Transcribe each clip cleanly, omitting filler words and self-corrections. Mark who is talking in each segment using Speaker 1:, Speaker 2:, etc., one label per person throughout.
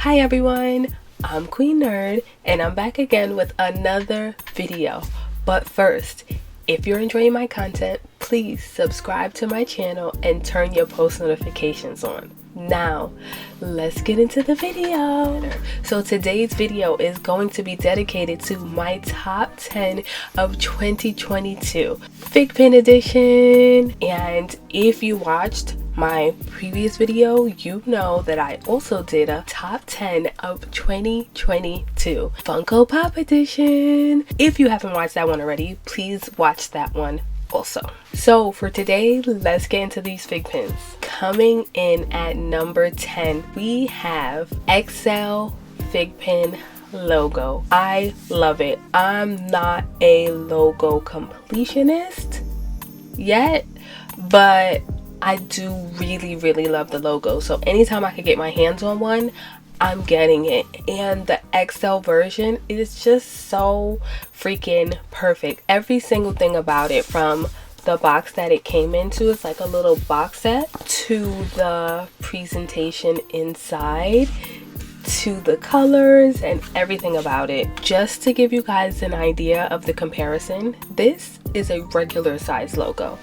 Speaker 1: Hi everyone, I'm Queen Nerd and I'm back again with another video. But first, if you're enjoying my content, please subscribe to my channel and turn your post notifications on. Now, let's get into the video. So today's video is going to be dedicated to my top 10 of 2022 FiGPiN Edition. And if you watched my previous video, you know that I also did a top 10 of 2022 Funko Pop Edition. If you haven't watched that one already, please watch that one also. So for today, let's get into these FiGPiNs. Coming in at number 10, we have XL FiGPiN logo. I love it. I'm not a logo completionist yet, but I do really love the logo. So anytime I can get my hands on one, I'm getting it. And the XL version is just so freaking perfect. Every single thing about it, from the box that it came into, it's like a little box set, to the presentation inside, to the colors and everything about it. Just to give you guys an idea of the comparison, this is a regular size logo.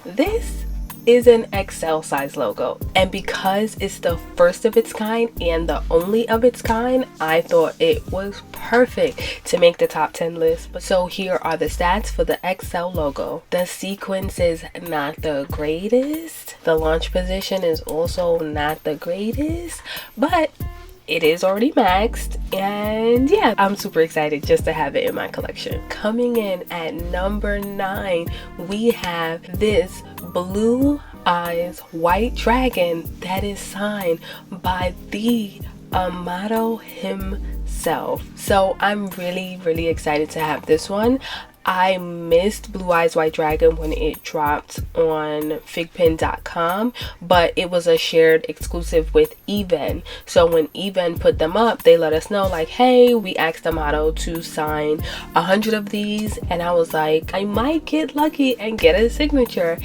Speaker 1: This is an XL size logo, and because it's the first of its kind and the only of its kind, I thought it was perfect to make the top 10 list. So here are the stats for the XL logo. The sequence is not the greatest, the launch position is also not the greatest, but it is already maxed, and yeah, I'm super excited just to have it in my collection. Coming in at number 9, we have this Blue Eyes white dragon that is signed by the Amato himself. So I'm really excited to have this one. I missed Blue Eyes White Dragon when it dropped on FiGPiN.com, but it was a shared exclusive with Even. So when Even put them up, they let us know like, hey, we asked Amato to sign 100 of these, and I was like, I might get lucky and get a signature.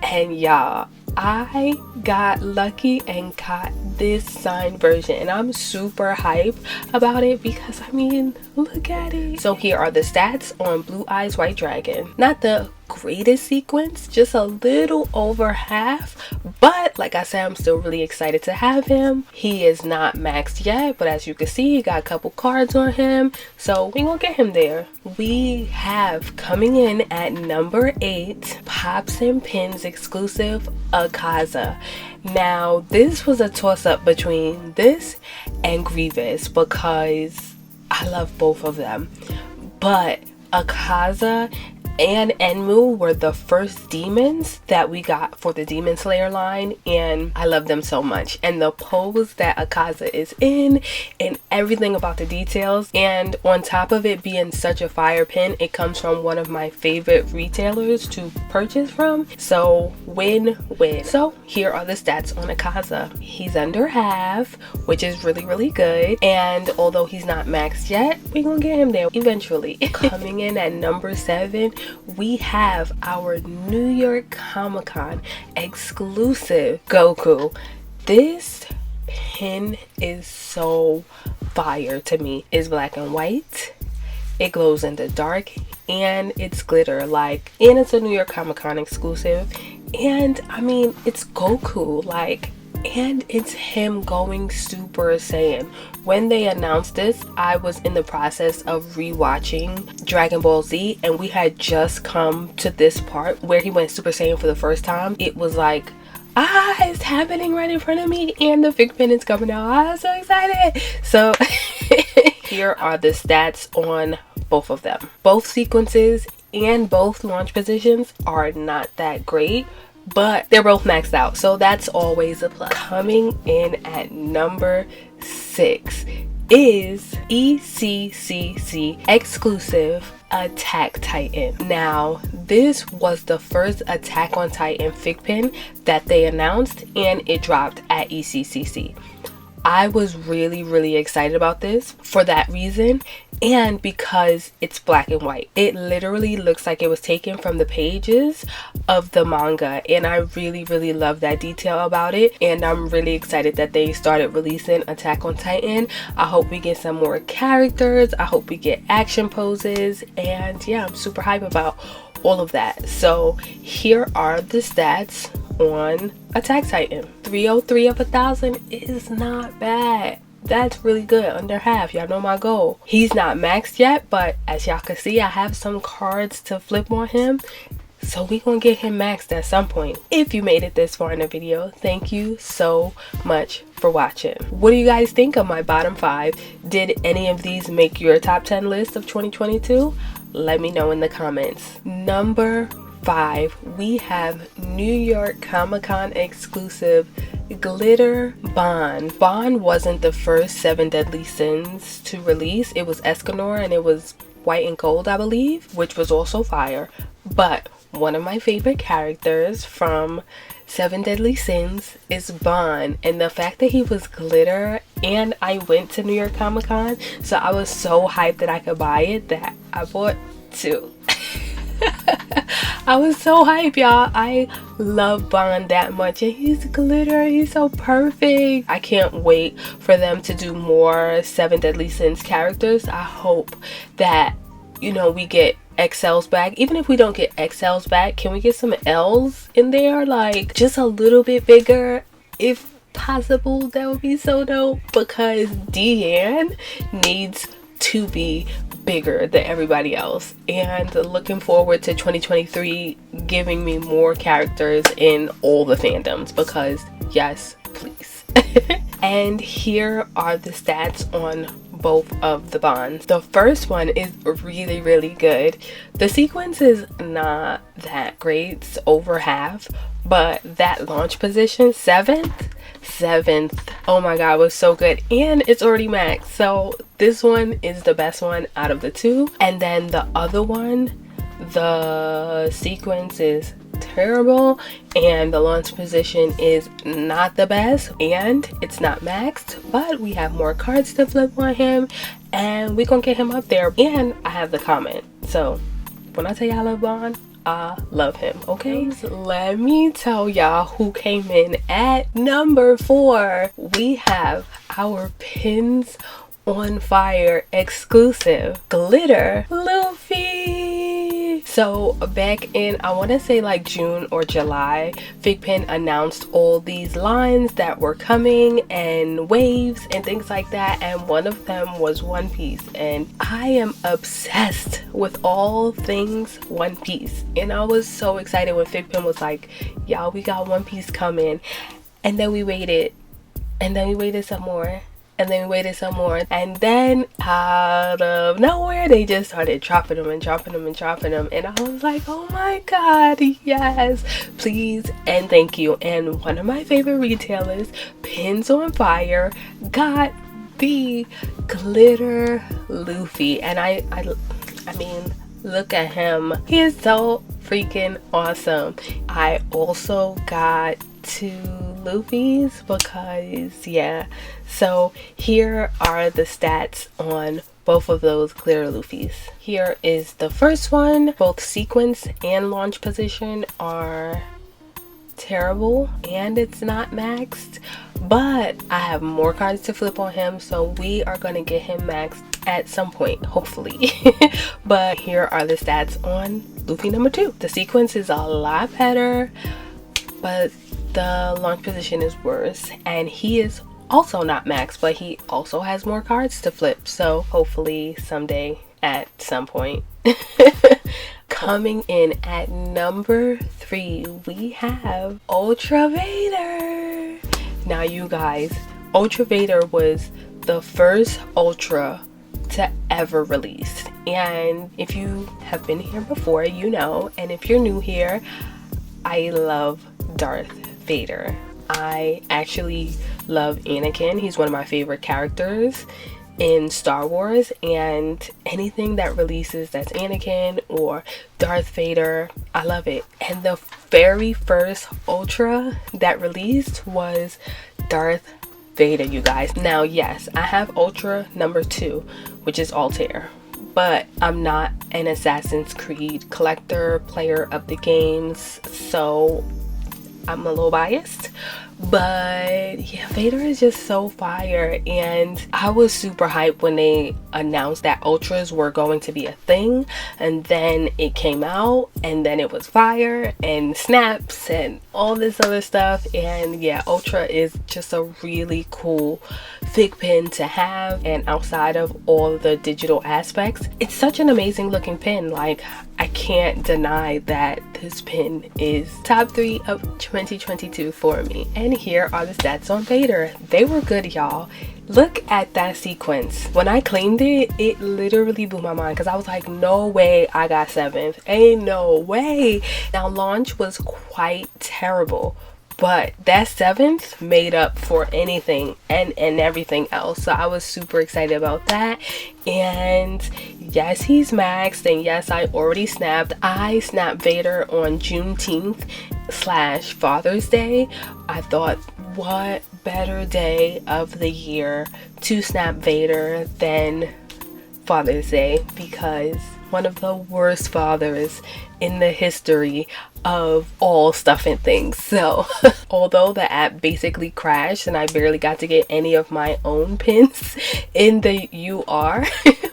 Speaker 1: And y'all, I got lucky and got this signed version, and I'm super hyped about it because I mean, look at it. So here are the stats on Blue Eyes White Dragon. Not the greatest sequence, just a little over half, but like I said, I'm still really excited to have him. He is not maxed yet, but as you can see, he got a couple cards on him, so we gonna get him there. We have, coming in at number 8, Pops and Pins exclusive Akaza. Now this was a toss-up between this and Grievous because I love both of them, but Akaza and Enmu were the first demons that we got for the Demon Slayer line, and I love them so much. And the pose that Akaza is in and everything about the details, and on top of it being such a fire pin, it comes from one of my favorite retailers to purchase from, so win-win. So here are the stats on Akaza. He's under half, which is really good, and although he's not maxed yet, we're gonna get him there eventually. Coming in at number 7, we have our New York Comic-Con exclusive Goku. This pin is so fire to me. It's black and white, it glows in the dark, and it's glitter like, and it's a New York Comic-Con exclusive, and I mean, it's Goku, like, and it's him going Super Saiyan. When they announced this, I was in the process of rewatching Dragon Ball Z, and we had just come to this part where he went Super Saiyan for the first time. It was like, it's happening right in front of me, and the FiGPiN is coming out. I'm so excited. So here are the stats on both of them. Both sequences and both launch positions are not that great, but they're both maxed out, so that's always a plus. Coming in at number 6 is ECCC exclusive Attack Titan. Now this was the first Attack on Titan FiGPiN that they announced, and it dropped at ECCC. I was really excited about this for that reason, and because it's black and white. It literally looks like it was taken from the pages of the manga, and I really love that detail about it. And I'm really excited that they started releasing Attack on Titan. I hope we get some more characters, I hope we get action poses, and yeah, I'm super hyped about all of that. So here are the stats on Attack Titan. 303 of 1,000 is not bad. That's really good, under half. Y'all know my goal. He's not maxed yet, but as y'all can see, I have some cards to flip on him, so we gonna get him maxed at some point. If you made it this far in the video, thank you so much for watching. What do you guys think of my bottom 5? Did any of these make your top 10 list of 2022? Let me know in the comments. Number 5, we have New York Comic-Con exclusive Glitter Bond. Bond wasn't the first 7 Deadly Sins to release. It was Escanor, and it was white and gold, I believe, which was also fire. But one of my favorite characters from 7 Deadly Sins is Bond, and the fact that he was glitter, and I went to New York Comic Con, so I was so hyped that I could buy it that I bought 2. I was so hyped, y'all. I love Bond that much, and he's glitter. He's so perfect. I can't wait for them to do more 7 Deadly Sins characters. I hope that, you know, we get XLs back. Even if we don't get XLs back, can we get some Ls in there, like just a little bit bigger if possible? That would be so dope, because Deanne needs to be bigger than everybody else. And looking forward to 2023 giving me more characters in all the fandoms, because yes, please. And here are the stats on both of the bonds. The first one is really good. The sequence is not that great, it's over half, but that launch position, 7th, oh my god, was so good, and it's already maxed, so this one is the best one out of the 2. And then the other one, the sequence is terrible, and the launch position is not the best, and it's not maxed, but we have more cards to flip on him, and we gonna get him up there. And I have the comment, so when I tell y'all I love Bond, I love him, okay? Let me tell y'all who came in at number 4. We have our Pins on Fire exclusive Glitter Luffy. So back in, I want to say like June or July, FiGPiN announced all these lines that were coming and waves and things like that, and one of them was One Piece, and I am obsessed with all things One Piece, and I was so excited when FiGPiN was like, y'all, we got One Piece coming. And then we waited, and then we waited some more, and then we waited some more, and then out of nowhere they just started dropping them, and I was like, oh my god, yes, please and thank you. And one of my favorite retailers, Pins on Fire, got the Glitter Luffy, and I mean, look at him, he is so freaking awesome. I also got 2 Luffys because yeah. So here are the stats on both of those Glitter Luffys. Here is the first one. Both sequence and launch position are terrible, and it's not maxed, but I have more cards to flip on him, so we are going to get him maxed at some point, hopefully. But here are the stats on Luffy number 2. The sequence is a lot better, but the launch position is worse, and he is also not maxed, but he also has more cards to flip, so hopefully someday at some point. Coming in at number 3, we have Ultra Vader. Now you guys, Ultra Vader was the first Ultra to ever release, and if you have been here before, you know, and if you're new here, I love Darth Vader. I actually love Anakin. He's one of my favorite characters in Star Wars, and anything that releases that's Anakin or Darth Vader, I love it. And the very first Ultra that released was Darth Vader, you guys. Now, yes, I have Ultra number 2, which is Altair, but I'm not an Assassin's Creed collector, player of the games, so I'm a little biased. But yeah, Vader is just so fire, and I was super hyped when they announced that Ultras were going to be a thing, and then it came out, and then it was fire and snaps and all this other stuff. And yeah, Ultra is just a really cool fig pin to have, and outside of all the digital aspects, it's such an amazing looking pin. Like, I can't deny that this pin is top 3 of 2022 for me. And here are the stats on Vader. They were good, y'all. Look at that sequence. When I claimed it, it literally blew my mind, because I was like, no way I got 7th. Ain't no way. Now, launch was quite terrible, but that 7th made up for anything and everything else. So I was super excited about that. And yes, he's maxed, and yes, I already snapped. I snapped Vader on Juneteenth / Father's Day. I thought, what better day of the year to snap Vader than Father's Day, because one of the worst fathers in the history of all stuff and things. So although the app basically crashed and I barely got to get any of my own pins in the UR,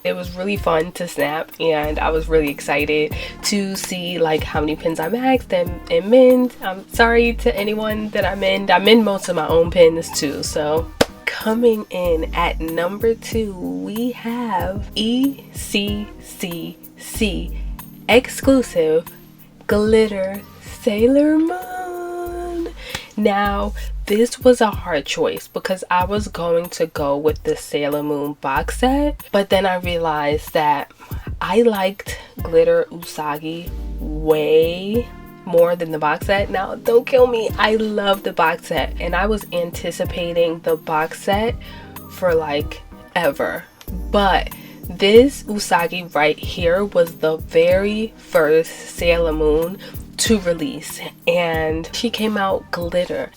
Speaker 1: it was really fun to snap, and I was really excited to see like how many pins I maxed and minned. I'm sorry to anyone that I minned most of my own pins too. So coming in at number 2, we have ECCC exclusive glitter Sailor Moon. Now, this was a hard choice because I was going to go with the Sailor Moon box set, but then I realized that I liked glitter Usagi way more than the box set. Now, don't kill me, I love the box set, and I was anticipating the box set for like ever, but this Usagi right here was the very first Sailor Moon to release, and she came out glitter.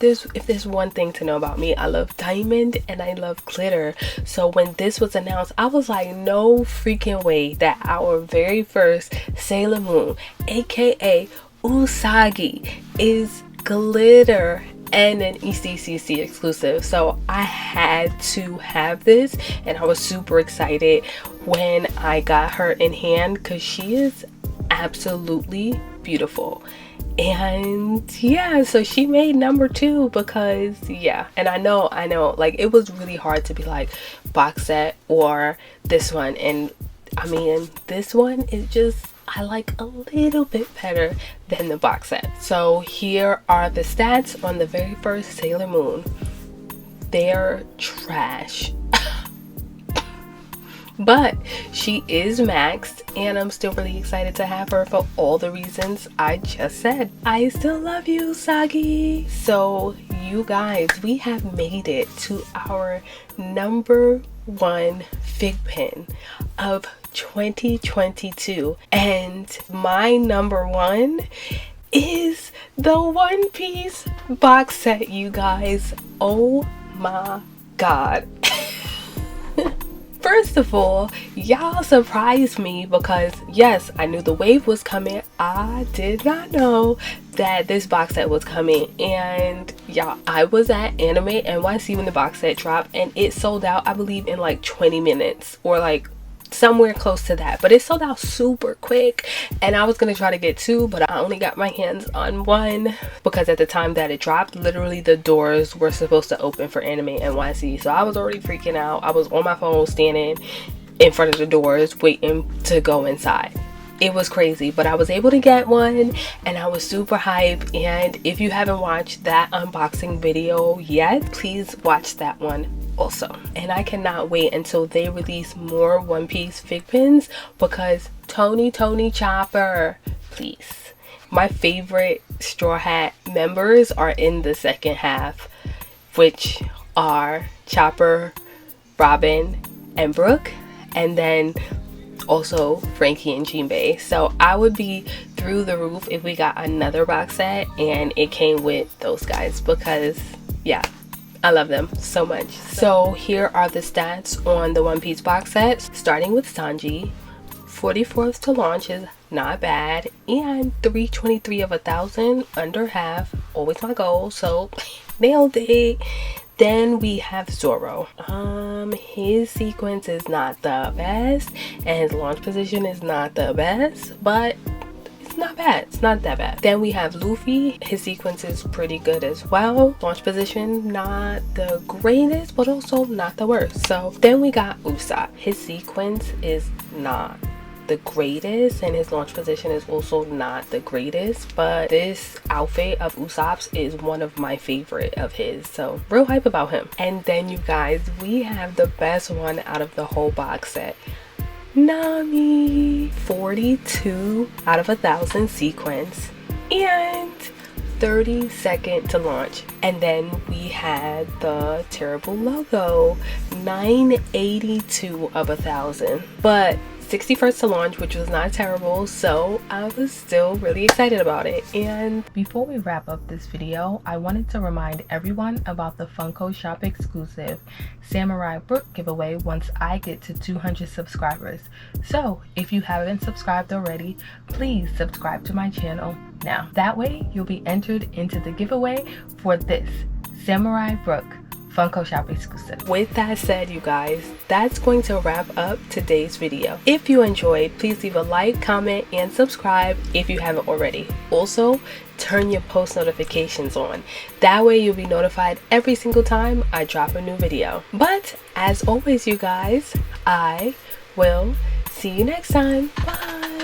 Speaker 1: If there's one thing to know about me, I love diamond and I love glitter. So when this was announced, I was like, no freaking way that our very first Sailor Moon, aka Usagi, is glitter and an ECCC exclusive. So I had to have this, and I was super excited when I got her in hand because she is absolutely beautiful. And yeah, so she made number 2 because yeah, and I know like it was really hard to be like box set or this one, and I mean this one is just, I like a little bit better than the box set. So here are the stats on the very first Sailor Moon. They're trash. But she is maxed, and I'm still really excited to have her for all the reasons I just said. I still love you, Usagi. So you guys, we have made it to our number 1 fig pin of 2022, and my number 1 is the One Piece box set, you guys. Oh my god. First of all, y'all surprised me because yes, I knew the wave was coming. I did not know that this box set was coming. And y'all, I was at Anime NYC when the box set dropped, and it sold out, I believe, in like 20 minutes or like somewhere close to that, but it sold out super quick. And I was gonna try to get 2, but I only got my hands on 1 because at the time that it dropped, literally the doors were supposed to open for Anime NYC. So I was already freaking out. I was on my phone standing in front of the doors waiting to go inside. It was crazy, but I was able to get one, and I was super hyped. And if you haven't watched that unboxing video yet, please watch that one also. And I cannot wait until they release more One Piece fig pins, because Tony Chopper, please. My favorite Straw Hat members are in the second half, which are Chopper, Robin, and Brooke, and then also Frankie and Jinbei. So I would be through the roof if we got another box set and it came with those guys, because yeah, I love them so much. So here are the stats on the One Piece box set, starting with Sanji. 44th to launch is not bad, and 323 of 1,000, under half, always my goal, so nailed it. Then we have Zoro. His sequence is not the best, and his launch position is not the best, but it's not bad. It's not that bad. Then we have Luffy. His sequence is pretty good as well. Launch position, not the greatest, but also not the worst. So then we got Usopp. His sequence is not the greatest, and his launch position is also not the greatest, but this outfit of Usopp's is one of my favorite of his, so real hype about him. And then you guys, we have the best one out of the whole box set, Nami. 42 out of 1,000 sequence and 32nd to launch. And then we had the terrible logo, 982 of 1,000, but 61st to launch, which was not terrible, so I was still really excited about it. And before we wrap up this video, I wanted to remind everyone about the Funko Shop exclusive Samurai Brook giveaway once I get to 200 subscribers. So if you haven't subscribed already, please subscribe to my channel now. That way you'll be entered into the giveaway for this Samurai Brook Funko Shop exclusive. With that said, you guys, that's going to wrap up today's video. If you enjoyed, please leave a like, comment, and subscribe if you haven't already. Also, turn your post notifications on. That way you'll be notified every single time I drop a new video. But as always, you guys, I will see you next time. Bye!